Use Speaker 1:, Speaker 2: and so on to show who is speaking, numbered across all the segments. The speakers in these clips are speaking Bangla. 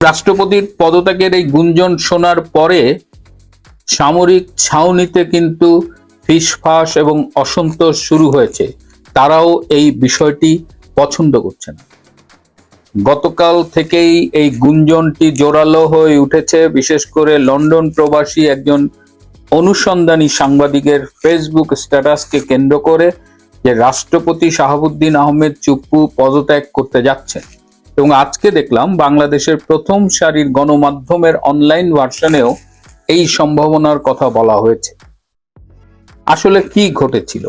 Speaker 1: রাষ্ট্রপতির পদত্যাগের এই গুঞ্জন শোনার পরে সামরিক ছাউনিতে কিন্তু ফিসফাস এবং অসন্তোষ শুরু হয়েছে। তারাও এই বিষয়টি পছন্দ করছে না। গতকাল থেকেই এই গুঞ্জনটি জোরালো হয়ে উঠেছে, বিশেষ করে লন্ডন প্রবাসী একজন অনুসন্ধানী সাংবাদিকের ফেসবুক স্ট্যাটাসকে কেন্দ্র করে, যে রাষ্ট্রপতি শাহাবুদ্দিন আহমেদ চুপ্পু পদত্যাগ করতে যাচ্ছেন। এবং আজকে দেখলাম বাংলাদেশের প্রথম সারির গণমাধ্যমের অনলাইন ভার্সনেও এই সম্ভাবনার কথা বলা হয়েছে। আসলে কি ঘটেছিল?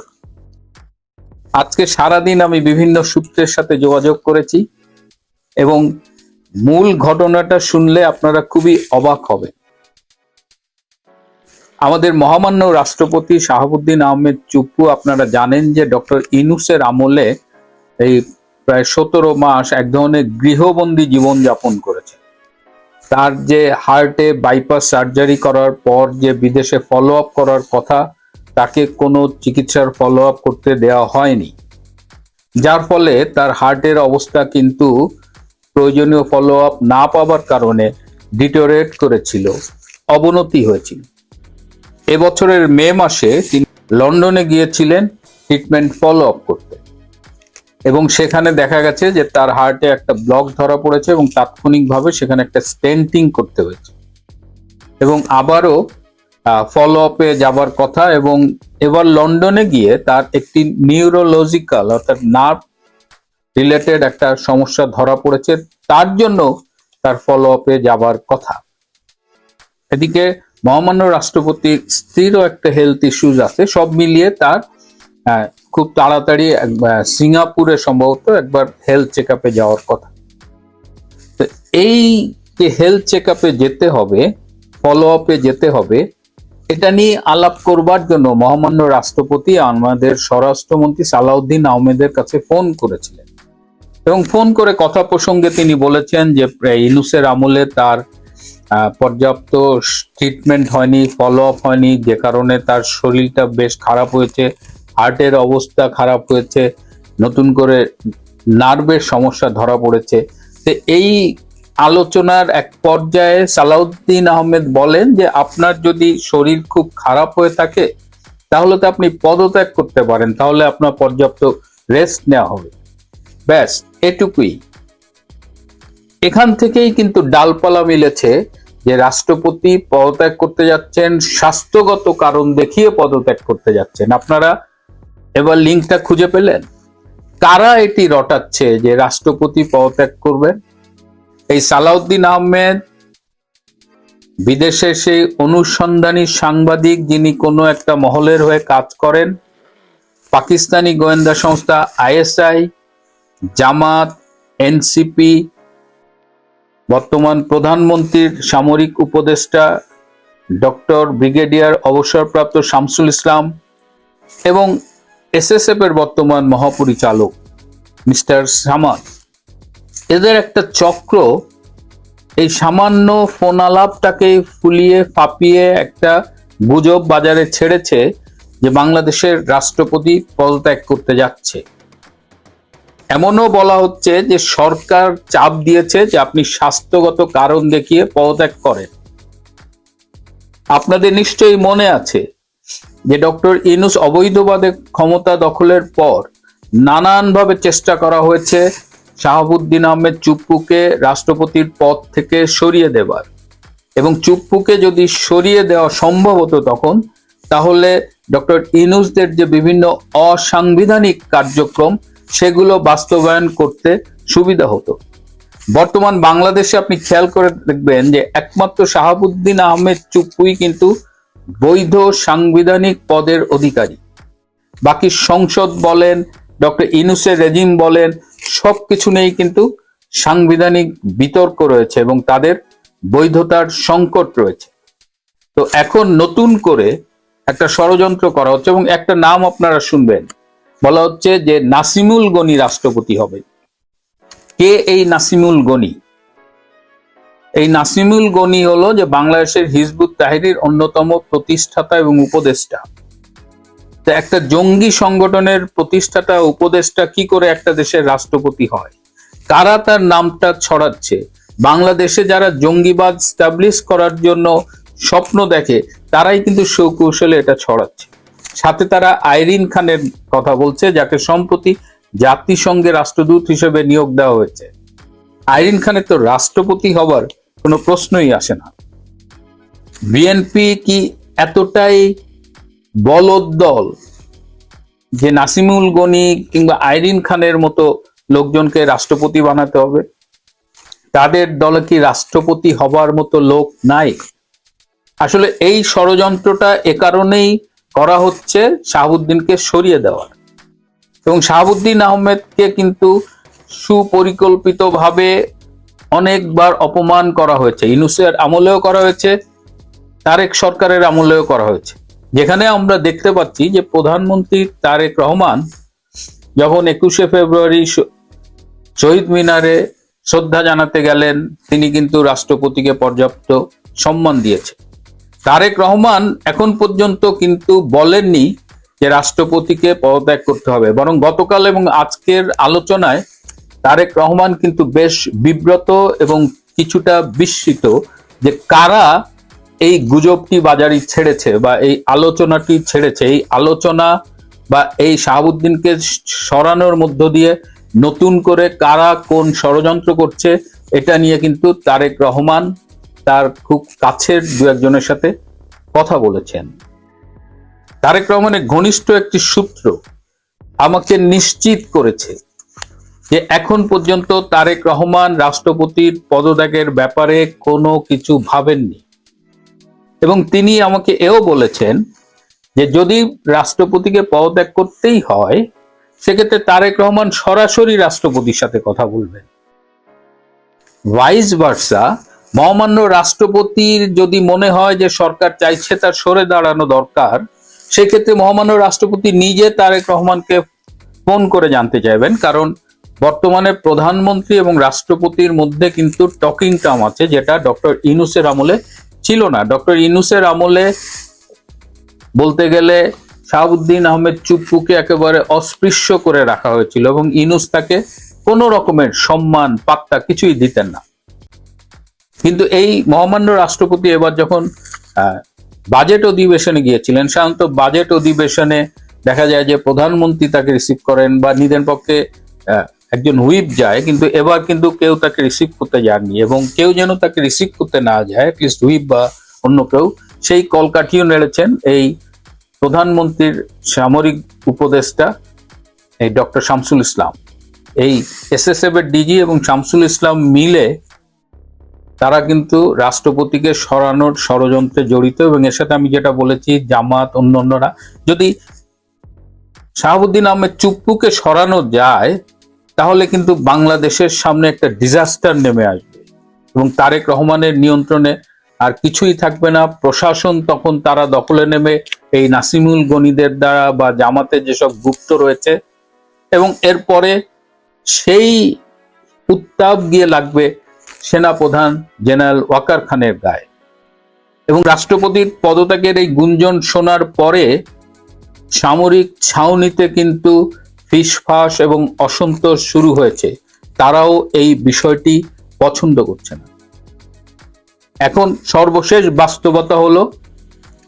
Speaker 1: আজকে সারাদিন আমি বিভিন্ন সূত্রের সাথে যোগাযোগ করেছি এবং মূল ঘটনাটা শুনলে আপনারা খুবই অবাক হবেন। আমাদের মহামান্য রাষ্ট্রপতি শাহাবুদ্দিন আহমেদ চুপ্পু, আপনারা জানেন যে ডক্টর ইউনূসের আমলে এই প্রায় 17 মাস এক ধরনের গৃহবন্দী জীবন যাপন করেছে। তার যে হার্টে বাইপাস সার্জারি করার পর যে বিদেশে ফলো আপ করার কথা, তাকে কোনো চিকিৎসার ফলো আপ করতে দেওয়া হয়নি, যার ফলে তার হার্টের অবস্থা কিন্তু প্রয়োজনীয় ফলো আপ না পাওয়ার কারণে ডিটোরেট করেছিল, অবনতি হয়েছিল। এবছরের মে মাসে তিনি লন্ডনে গিয়েছিলেন ট্রিটমেন্ট ফলো আপ করতে, এবং সেখানে দেখা গেছে যে তার হার্টে একটা ব্লক ধরা পড়েছে এবং তাৎক্ষণিকভাবে সেখানে একটা স্টেন্টিং করতে হয়েছে, এবং আবারও ফলো আপে যাবার কথা। এবং এবার লন্ডনে গিয়ে তার একটি নিউরোলজিক্যাল অর্থাৎ নার্ভ রিলেটেড একটা সমস্যা ধরা পড়েছে, তার জন্য তার ফলো আপে যাবার কথা। এদিকে মহামান্য রাষ্ট্রপতির স্ত্রীরও একটা হেলথ ইস্যুজ আছে। সব মিলিয়ে তার খুব তাড়াতাড়ি সিঙ্গাপুরে সম্ভবত একবার হেলথ চেক আপে যাওয়ার কথা। তো এই যে হেলথ চেক আপে যেতে হবে, ফলো আপে যেতে হবে, এটা নিয়ে আলাপ করবার জন্য মহামান্য রাষ্ট্রপতি আমাদের স্বরাষ্ট্রমন্ত্রী সালাউদ্দিন আহমেদের কাছে ফোন করেছিলেন, এবং ফোন করে কথা প্রসঙ্গে তিনি বলেছেন যে ইউনূসের আমলে তার পর্যাপ্ত ট্রিটমেন্ট হয়নি, ফলো আপ হয়নি, যে কারণে তার শরীরটা বেশ খারাপ হয়েছে, হার্টের অবস্থা খারাপ হয়েছে, নতুন করে নার্ভের সমস্যা ধরা পড়েছে। তো এই আলোচনার এক পর্যায়ে সালাউদ্দিন আহমেদ বলেন যে আপনার যদি শরীর খুব খারাপ হয়ে থাকে তাহলে তো আপনি পদত্যাগ করতে পারেন, তাহলে আপনার পর্যাপ্ত রেস্ট নেওয়া হবে। ব্যাস এটুকুই। এখান থেকেই কিন্তু ডালপালা মিলেছে যে রাষ্ট্রপতি পদত্যাগ করতে যাচ্ছেন, স্বাস্থ্যগত কারণ দেখিয়ে পদত্যাগ করতে যাচ্ছেন। আপনারা এবার লিঙ্কটা খুঁজে পেলেন? কারা এটি রটাচ্ছে যে রাষ্ট্রপতি পদত্যাগ করবেন? এই সালাউদ্দিন আহমেদ বিদেশে সেই অনুসন্ধানী সাংবাদিক, যিনি কোনো একটা মহলের হয়ে কাজ করেন, পাকিস্তানি গোয়েন্দা সংস্থা আইএসআই, জামাত, এনসিপি, বর্তমান প্রধানমন্ত্রীর সামরিক উপদেষ্টা ডক্টর ব্রিগেডিয়ার অবসরপ্রাপ্ত শামসুল ইসলাম এবং এসএসএফ এর বর্তমান মহাপরিচালক মিস্টার সামাদ, এদের একটা চক্র এই সামান্য ফোন আলাপটাকে ফুলিয়ে ফাঁপিয়ে একটা গুজব বাজারে ছেড়েছে যে বাংলাদেশের রাষ্ট্রপতি পদত্যাগ করতে যাচ্ছে। এমনও বলা হচ্ছে যে সরকার চাপ দিয়েছে যে আপনি স্বাস্থ্যগত কারণ দেখিয়ে পদত্যাগ করেন। আপনাদের নিশ্চয়ই মনে আছে যে ডক্টর ইউনূস অবৈধভাবে ক্ষমতা দখলের পর নানানভাবে চেষ্টা করা হয়েছে শাহাবুদ্দিন আহমেদ চুপ্পুকে রাষ্ট্রপতির পদ থেকে সরিয়ে দেবার, এবং চুপ্পুকে যদি সরিয়ে দেওয়া সম্ভব হতো তখন, তাহলে ডক্টর ইউনূসদের যে বিভিন্ন অসাংবিধানিক কার্যক্রম সেগুলো বাস্তবায়ন করতে সুবিধা হতো। বর্তমান বাংলাদেশে আপনি খেয়াল করে দেখবেন যে একমাত্র শাহাবুদ্দিন আহমেদ চুপ্পুই কিন্তু বৈধ সাংবিধানিক পদের অধিকারী। বাকি সংসদ বলেন, ডক্টর ইউনূসের রেজিম বলেন, সবকিছু নেই কিন্তু সাংবিধানিক বিতর্ক রয়েছে এবং তাদের বৈধতার সংকট রয়েছে। তো এখন নতুন করে একটা ষড়যন্ত্র করা হচ্ছে, এবং একটা নাম আপনারা শুনবেন, বলা হচ্ছে যে নাসিমুল গনি রাষ্ট্রপতি হবে। কে এই নাসিমুল গনি? এই নাসিমুল গনি হলো যে বাংলাদেশের হিজবুত তাহরীর অন্যতম প্রতিষ্ঠাতা এবং উপদেষ্টা। তো একটা জঙ্গি সংগঠনের প্রতিষ্ঠাতা উপদেষ্টা কি করে একটা দেশের রাষ্ট্রপতি হয়? কারা তার নামটা ছড়াচ্ছে? বাংলাদেশে যারা জঙ্গিবাদ স্টাবলিশ করার জন্য স্বপ্ন দেখে তারাই কিন্তু সুকৌশলে এটা ছড়াচ্ছে। সাথে তারা আইরিন খানের কথা বলছে, যাকে সম্প্রতি জাতিসংঘে রাষ্ট্রদূত হিসেবে নিয়োগ দেওয়া হয়েছে। আইরিন খানের তো রাষ্ট্রপতি হবার কোনো প্রশ্নই আসে না। বিএনপি কি এতটাই বলদ দল যে নাসিমুল গনি কিংবা আইরিন খানের মতো লোকজনকে রাষ্ট্রপতি বানাতে হবে? তাদের দলে কি রাষ্ট্রপতি হবার মতো লোক নাই? আসলে এই ষড়যন্ত্রটা এ কারণেই করা হচ্ছে শাহাবুদ্দিনকে সরিয়ে দেওয়ার, এবং শাহাবুদ্দিন আহমেদকে কিন্তু সুপরিকল্পিতভাবে অনেকবার অপমান করা হয়েছে। ইউনূসের আমলেও করা হয়েছে, তারেক সরকারের আমলেও করা হয়েছে। যেখানে আমরা দেখতে পাচ্ছি যে প্রধানমন্ত্রী তারেক রহমান যখন 21শে ফেব্রুয়ারি শহীদ মিনারে শ্রদ্ধা জানাতে গেলেন, তিনি কিন্তু রাষ্ট্রপতিকে পর্যাপ্ত সম্মান দিয়েছে। তারেক রহমান এখন পর্যন্ত কিন্তু বলেননি যে রাষ্ট্রপতিকে পদত্যাগ করতে হবে, বরং গতকাল এবং আজকের আলোচনায় তারেক রহমান কিন্তু বেশ বিব্রত এবং কিছুটা বিস্মিত যে কারা এই গুজবটি বাজারে ছেড়েছে বা এই আলোচনাটি ছেড়েছে। এই আলোচনা বা এই শাহাবুদ্দিনকে সরানোর মধ্য দিয়ে নতুন করে কারা কোন ষড়যন্ত্র করছে এটা নিয়ে কিন্তু তারেক রহমান তার খুব কাছের দু একজনের সাথে কথা বলেছেন। তারেক রহমানের ঘনিষ্ঠ একটি সূত্র আমাকে নিশ্চিত করেছে যে এখন পর্যন্ত তারেক রহমান রাষ্ট্রপতির পদত্যাগের ব্যাপারে কোনো কিছু ভাবেননি, এবং তিনি আমাকে এও বলেছেন যে যদি রাষ্ট্রপতিকে পদত্যাগ করতেই হয় সেক্ষেত্রে তারেক রহমান সরাসরি রাষ্ট্রপতির সাথে কথা বলবেন। ভাইস ভার্সা, মহামান্য রাষ্ট্রপতির যদি মনে হয় যে সরকার চাইছে তার সরে দাঁড়ানো দরকার, সেক্ষেত্রে মহামান্য রাষ্ট্রপতি নিজে তারেক রহমানকে ফোন করে জানতে চাইবেন, কারণ বর্তমানে প্রধানমন্ত্রী এবং রাষ্ট্রপতির মধ্যে কিন্তু টকিং টার্ম আছে, যেটা ডক্টর ইউনূসের আমলে ছিল না। ডক্টর ইউনূসের আমলে বলতে গেলে শাহাবুদ্দিন আহমেদ চুপ্পুকে একেবারে অস্পৃশ্য করে রাখা হয়েছিল এবং ইউনূস তাকে কোনো রকমের সম্মান পাত্তা কিছুই দিতেন না। কিন্তু এই মহামান্য রাষ্ট্রপতি এবার যখন বাজেট অধিবেশনে গিয়েছিলেন, সাধারণত বাজেট অধিবেশনে দেখা যায় যে প্রধানমন্ত্রী তাকে রিসিভ করেন বা নিদেন পক্ষে একজন হুইপ যায়, কিন্তু এবার কিন্তু কেউ তাকে রিসিভ করতে যাননি, এবং কেউ যেন তাকে রিসিভ করতে না যায়, অ্যাটলিস্ট হুইপ বা অন্য কেউ, সেই কলকাঠিও নেড়েছেন এই প্রধানমন্ত্রীর সামরিক উপদেষ্টা এই ডক্টর শামসুল ইসলাম। এই এসএসএফ এর ডিজি এবং শামসুল ইসলাম মিলে তারা কিন্তু রাষ্ট্রপতিকে সরানোর ষড়যন্ত্রে জড়িত, এবং এর সাথে আমি যেটা বলেছি জামাত অন্যান্যরা। যদি শাহাবুদ্দিন আহমেদ চুপ্পুকে সরানো যায় তাহলে কিন্তু বাংলাদেশের সামনে একটা ডিজাস্টার নেমে আসবে এবং তারেক রহমানের নিয়ন্ত্রণে আর কিছুই থাকবে না। প্রশাসন তখন তারা দখলে নেবে এই নাসিমুল গনিদের দ্বারা বা জামাতের যেসব গুপ্ত রয়েছে, এবং এরপরে সেই উত্তাপ গিয়ে লাগবে সেনাপ্রধান জেনারেল ওয়াকার খানের গায়ে। এবং রাষ্ট্রপতির পদত্যাগের এই গুঞ্জন শোনার পরে সামরিক ছাউনিতে কিন্তু ফিসফাস এবং অসন্তোষ শুরু হয়েছে। তারাও এই বিষয়টি পছন্দ করছে না। এখন সর্বশেষ বাস্তবতা হলো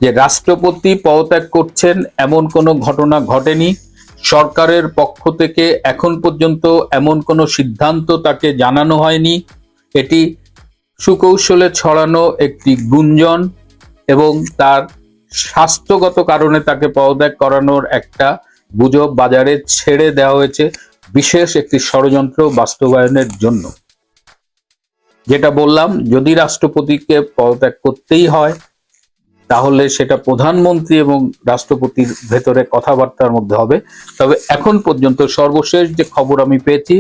Speaker 1: যে রাষ্ট্রপতি পদত্যাগ করছেন এমন কোনো ঘটনা ঘটেনি। সরকারের পক্ষ থেকে এখন পর্যন্ত এমন কোনো সিদ্ধান্ত তাকে জানানো হয়নি। এটি সুকৌশলে ছড়ানো একটি গুঞ্জন এবং তার স্বাস্থ্যগত কারণে তাকে পদত্যাগ করানোর একটা গুজব বাজারে ছেড়ে দেওয়া হয়েছে বিশেষ একটি ষড়যন্ত্র বাস্তবায়নের জন্য। যেটা বললাম, যদি রাষ্ট্রপতিকে পদত্যাগ করতেই হয় তাহলে সেটা প্রধানমন্ত্রী এবং রাষ্ট্রপতির ভেতরে কথাবার্তার মধ্যে হবে। তবে এখন পর্যন্ত সর্বশেষ যে খবর আমি পেয়েছি,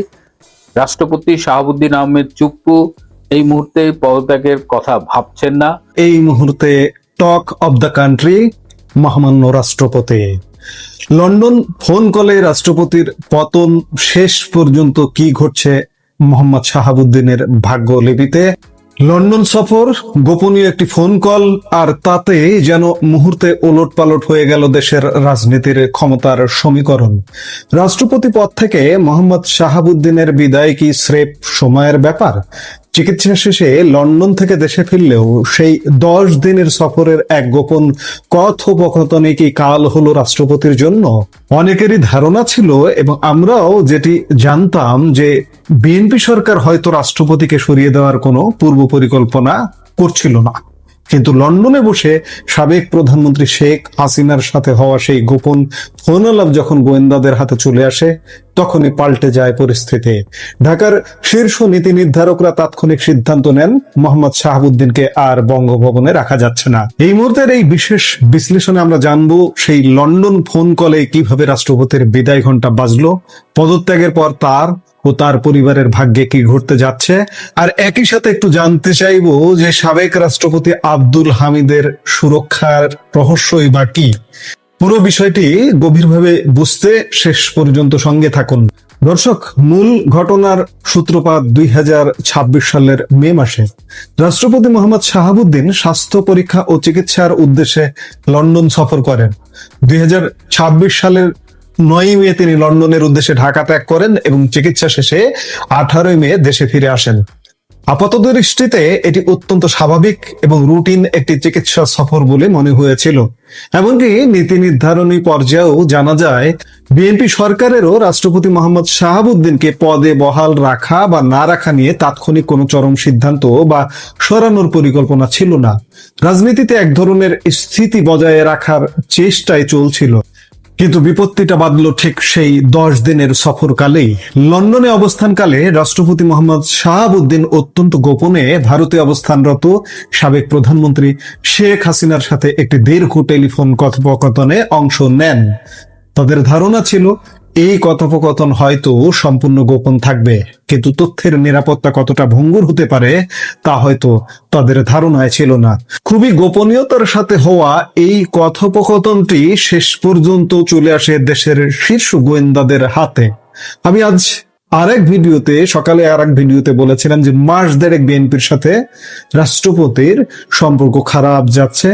Speaker 1: রাষ্ট্রপতি শাহাবুদ্দিন আহমেদ চুপ্পু এই মুহূর্তে পদত্যাগের কথা ভাবছেন না।
Speaker 2: এই মুহূর্তে টক অব দ্য কান্ট্রি মহামান্য রাষ্ট্রপতি। লন্ডন ফোন কলে রাষ্ট্রপতির পতন শেষ পর্যন্ত কি ঘটছে মোহাম্মদ শাহাবুদ্দিনের ভাগ্যলিপিতে। লন্ডন সফর, গোপনীয় একটি ফোন কল, আর তাতে যেন মুহূর্তে ওলটপালট হয়ে গেল দেশের রাজনীতির ক্ষমতার সমীকরণ। রাষ্ট্রপতি পদ থেকে মোহাম্মদ শাহাবুদ্দিনের বিদায় কি স্রেফ সময়ের ব্যাপার, চিকিৎসা শেষে লন্ডন থেকে দেশে ফিরলেও সেই 10 দিনের সফরের এক গোপন কথোপকথনে কি কাল হলো রাষ্ট্রপতির জন্য? অনেকেরই ধারণা ছিল এবং আমরাও যেটি জানতাম যে বিএনপি সরকার হয়তো রাষ্ট্রপতিকে সরিয়ে দেওয়ার কোনো পূর্ব পরিকল্পনা করছিল না, কিন্তু লন্ডনে বসে সাবেক প্রধানমন্ত্রী শেখ হাসিনার সাথে হওয়া সেই গোপন ফোন আলাপ যখন গোয়েন্দাদের হাতে চলে আসে, তখনই পাল্টে যায় পরিস্থিতি। ঢাকার শীর্ষ নীতি নির্ধারকরা তাৎক্ষণিক সিদ্ধান্ত নেন মোহাম্মদ শাহাবুদ্দিনকে আর বঙ্গভবনে রাখা যাচ্ছে না। এই মুহূর্তের এই বিশেষ বিশ্লেষণে আমরা জানবো সেই লন্ডন ফোন কলে কিভাবে রাষ্ট্রপতির বিদায় ঘণ্টা বাজলো, পদত্যাগের পর তার ও তার পরিবারের ভাগ্যে কি ঘটতে যাচ্ছে, আর একই সাথে একটু জানতে চাইবো যে সাবেক রাষ্ট্রপতি আব্দুল হামিদের সুরক্ষার রহস্যই বা কি। পুরো বিষয়টি গভীরভাবে বুঝতে শেষ পর্যন্ত সঙ্গে থাকুন। দর্শক, মূল ঘটনার সূত্রপাত 2026 সালের মে মাসে। রাষ্ট্রপতি মোহাম্মদ শাহাবুদ্দিন স্বাস্থ্য পরীক্ষা ও চিকিৎসার উদ্দেশ্যে লন্ডন সফর করেন। 2026 সালের 9 মে তিনি লন্ডনের উদ্দেশ্যে ঢাকা ত্যাগ করেন এবং চিকিৎসা শেষে 18 মে দেশে ফিরে আসেন। আপাতদৃষ্টিতে এটি অত্যন্ত স্বাভাবিক এবং রুটিন একটি চিকিৎসা সফর বলে মনে হয়েছিল। এমনকি নীতি নির্ধারণী পর্যায়েও জানা যায় বিএনপি সরকারেরও রাষ্ট্রপতি মোহাম্মদ শাহাবুদ্দিনকে পদে বহাল রাখা বা না রাখা নিয়ে তাৎক্ষণিক কোনো চরম সিদ্ধান্ত বা সরানোর পরিকল্পনা ছিল না। রাজনীতিতে এক ধরনের স্থিতি বজায় রাখার চেষ্টাই চলছিল। কিন্তু বিপত্তিটা বাঁধল ঠিক সেই 10 দিনের সফরকালেই। লন্ডনে অবস্থানকালে রাষ্ট্রপতি মোহাম্মদ শাহাবুদ্দিন অত্যন্ত গোপনে ভারতে অবস্থানরত সাবেক প্রধানমন্ত্রী শেখ হাসিনার সাথে একটি দীর্ঘ টেলিফোন কথোপকথনে অংশ নেন। তাদের ধারণা ছিল এই কথোপকথন হয়তো সম্পূর্ণ গোপন থাকবে, কিন্তু তথ্যের নিরাপত্তা কতটা ভঙ্গুর হতে পারে তা হয়তো তাদের ধারণায় ছিল না। খুবই গোপনীয়তার সাথে হওয়া এই কথোপকথনটি শেষ পর্যন্ত চলে আসে দেশের শীর্ষ গোয়েন্দাদের হাতে। আমি আজ সকালে আরেক ভিডিওতে বলেছিলাম যে মাস দেড়েক বিএনপির সাথে রাষ্ট্রপতির সম্পর্ক খারাপ যাচ্ছে।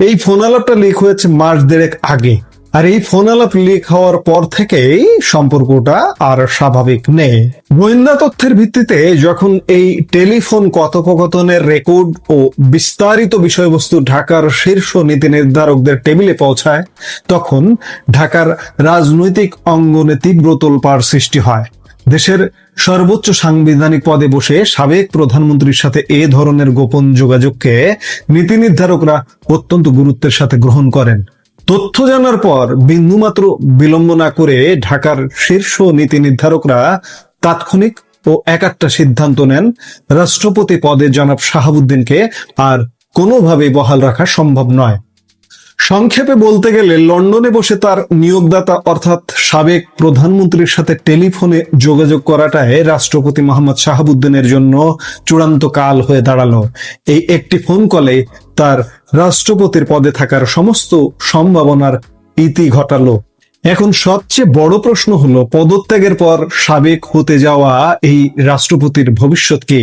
Speaker 2: এই ফোন আলাপটা লিক হয়েছে মাস দেড়েক আগে, আর এই ফোন আলাপ লিক হওয়ার পর থেকেই সম্পর্কটা আর স্বাভাবিক নেই। গোয়েন্দা তথ্যের ভিত্তিতে যখন এই টেলিফোন কথোপকথনের রেকর্ড ও বিস্তারিত বিষয়বস্তু ঢাকার শীর্ষ নীতি নির্ধারকদের টেবিলে পৌঁছায়, তখন ঢাকার রাজনৈতিক অঙ্গনে তীব্র তোলপাড় সৃষ্টি হয়। দেশের সর্বোচ্চ সাংবিধানিক পদে বসে সাবেক প্রধানমন্ত্রীর সাথে এ ধরনের গোপন যোগাযোগকে নীতি নির্ধারকরা অত্যন্ত গুরুত্বের সাথে গ্রহণ করেন। তথ্য জানার পর বিন্দুমাত্র বিলম্ব না করে ঢাকার শীর্ষ নীতি নির্ধারকরা তাৎক্ষণিক ও একাট্টা সিদ্ধান্ত নেন রাষ্ট্রপতি পদে জনাব শাহাবুদ্দিনকে আর কোনোভাবেই বহাল রাখা সম্ভব নয়। সংক্ষেপে বলতে গেলে লন্ডনে বসে তার নিয়োগদাতা অর্থাৎ সাবেক প্রধানমন্ত্রীর সাথে টেলিফোনে যোগাযোগ করাটাই রাষ্ট্রপতি মোহাম্মদ শাহাবুদ্দিনের জন্য চূড়ান্ত কাল হয়ে দাঁড়ালো। এই একটি ফোন কলে তার রাষ্ট্রপতির পদে থাকার সমস্ত সম্ভাবনার ইতি ঘটালো। এখন সবচেয়ে বড় প্রশ্ন হলো, পদত্যাগের পর সাবেক হতে যাওয়া এই রাষ্ট্রপতির ভবিষ্যৎ কি?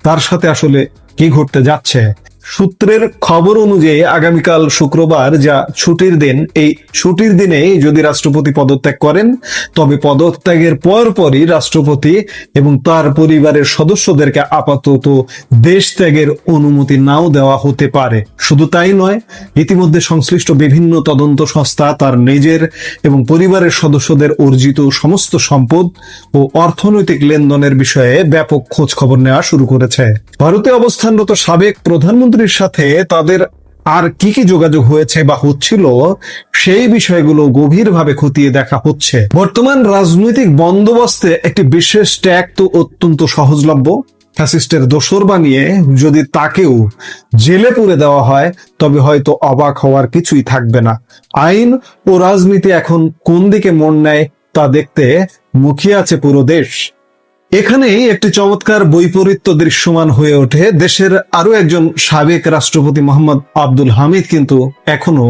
Speaker 2: তার সাথে আসলে কি ঘটতে যাচ্ছে? সূত্রের খবর অনুযায়ী আগামীকাল শুক্রবার, যা ছুটির দিন, এই ছুটির দিনে যদি রাষ্ট্রপতি পদত্যাগ করেন, তবে পদত্যাগের পরপরই রাষ্ট্রপতি এবং তার পরিবারের সদস্যদেরকে আপাতত দেশ ত্যাগের অনুমতি নাও দেওয়া হতে পারে। শুধু তাই নয়, ইতিমধ্যে সংশ্লিষ্ট বিভিন্ন তদন্ত সংস্থা তার নিজের এবং পরিবারের সদস্যদের অর্জিত সমস্ত সম্পদ ও অর্থনৈতিক লেনদেনের বিষয়ে ব্যাপক খোঁজ খবর নেওয়া শুরু করেছে। ভারতে অবস্থানরত সাবেক প্রধানমন্ত্রীর সাথে তাদের আর কি কি যোগাযোগ হয়েছে বা হচ্ছিল, সেই বিষয়গুলো গভীরভাবে খতিয়ে দেখা হচ্ছে। বর্তমান রাজনৈতিক বন্দোবস্তে একটি বিশেষ ট্যাগ তো অত্যন্ত সহজলভ্য। ফ্যাসিস্টের দোসর বানিয়ে যদি তাকেও জেলে পুরে দেওয়া হয়, তবে হয়তো অবাক হওয়ার কিছুই থাকবে না। আইন ও রাজনীতি এখন কোন দিকে মন নেয় তা দেখতে মুখিয়ে আছে পুরো দেশ। এখানেই একটি চমৎকার বৈপরীত্য দৃশ্যমান হয়ে ওঠে। দেশের আরো একজন সাবেক রাষ্ট্রপতি মোহাম্মদ আব্দুল হামিদ কিন্তু এখনো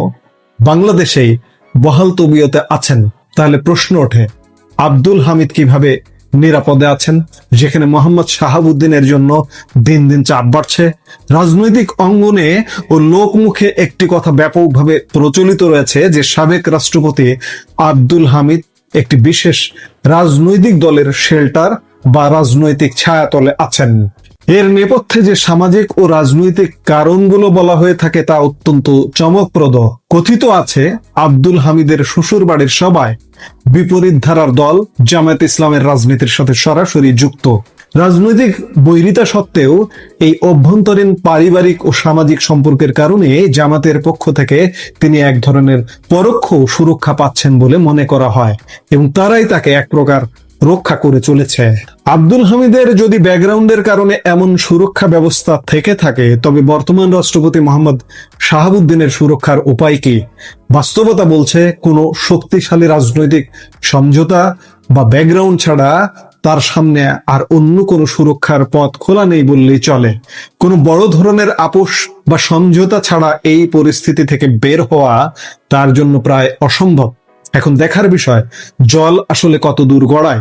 Speaker 2: বাংলাদেশেই বহাল তবিয়তে আছেন। তাহলে প্রশ্ন ওঠে, আব্দুল হামিদ কিভাবে নিরাপদে আছেন, যেখানে মোহাম্মদ শাহাবুদ্দিনের জন্য দিন দিন চাপ বাড়ছে? রাজনৈতিক অঙ্গনে ও লোকমুখে একটি কথা ব্যাপকভাবে প্রচলিত রয়েছে যে সাবেক রাষ্ট্রপতি আব্দুল হামিদ একটি বিশেষ রাজনৈতিক দলের শেল্টার বা রাজনৈতিক ছায়াতলে আছেন। এর নেপথ্যে যে সামাজিক ও রাজনৈতিক কারণগুলো বলা হয়ে থাকে তা অত্যন্ত চমকপ্রদ। কথিত আছে আব্দুল হামিদের শ্বশুর বাড়ির সবাই বিপরীত ধারার দল জামায়াত ইসলামের রাজনীতির সাথে সরাসরি যুক্ত। রাজনৈতিক বৈরিতা সত্ত্বেও এই অভ্যন্তরীণ পারিবারিক ও সামাজিক সম্পর্কের কারণে জামাতের পক্ষ থেকে তিনি এক ধরনের পরোক্ষ সুরক্ষা পাচ্ছেন বলে মনে করা হয় এবং তারাই তাকে এক প্রকার রক্ষা করে চলেছে। আব্দুল হামিদের যদি ব্যাকগ্রাউন্ডের কারণে এমন সুরক্ষা ব্যবস্থা থেকে থাকে, তবে বর্তমান রাষ্ট্রপতি মোহাম্মদ শাহাবুদ্দিনের সুরক্ষার উপায় কি? বাস্তবতা বলছে কোনো শক্তিশালী রাজনৈতিক সমঝোতা বা ব্যাকগ্রাউন্ড ছাড়া তার সামনে আর অন্য কোনো সুরক্ষার পথ খোলা নেই বললেই চলে। কোনো বড় ধরনের আপোষ বা সমঝোতা ছাড়া এই পরিস্থিতি থেকে বের হওয়া তার জন্য প্রায় অসম্ভব। এখন দেখার বিষয় জল আসলে কত দূর গড়ায়।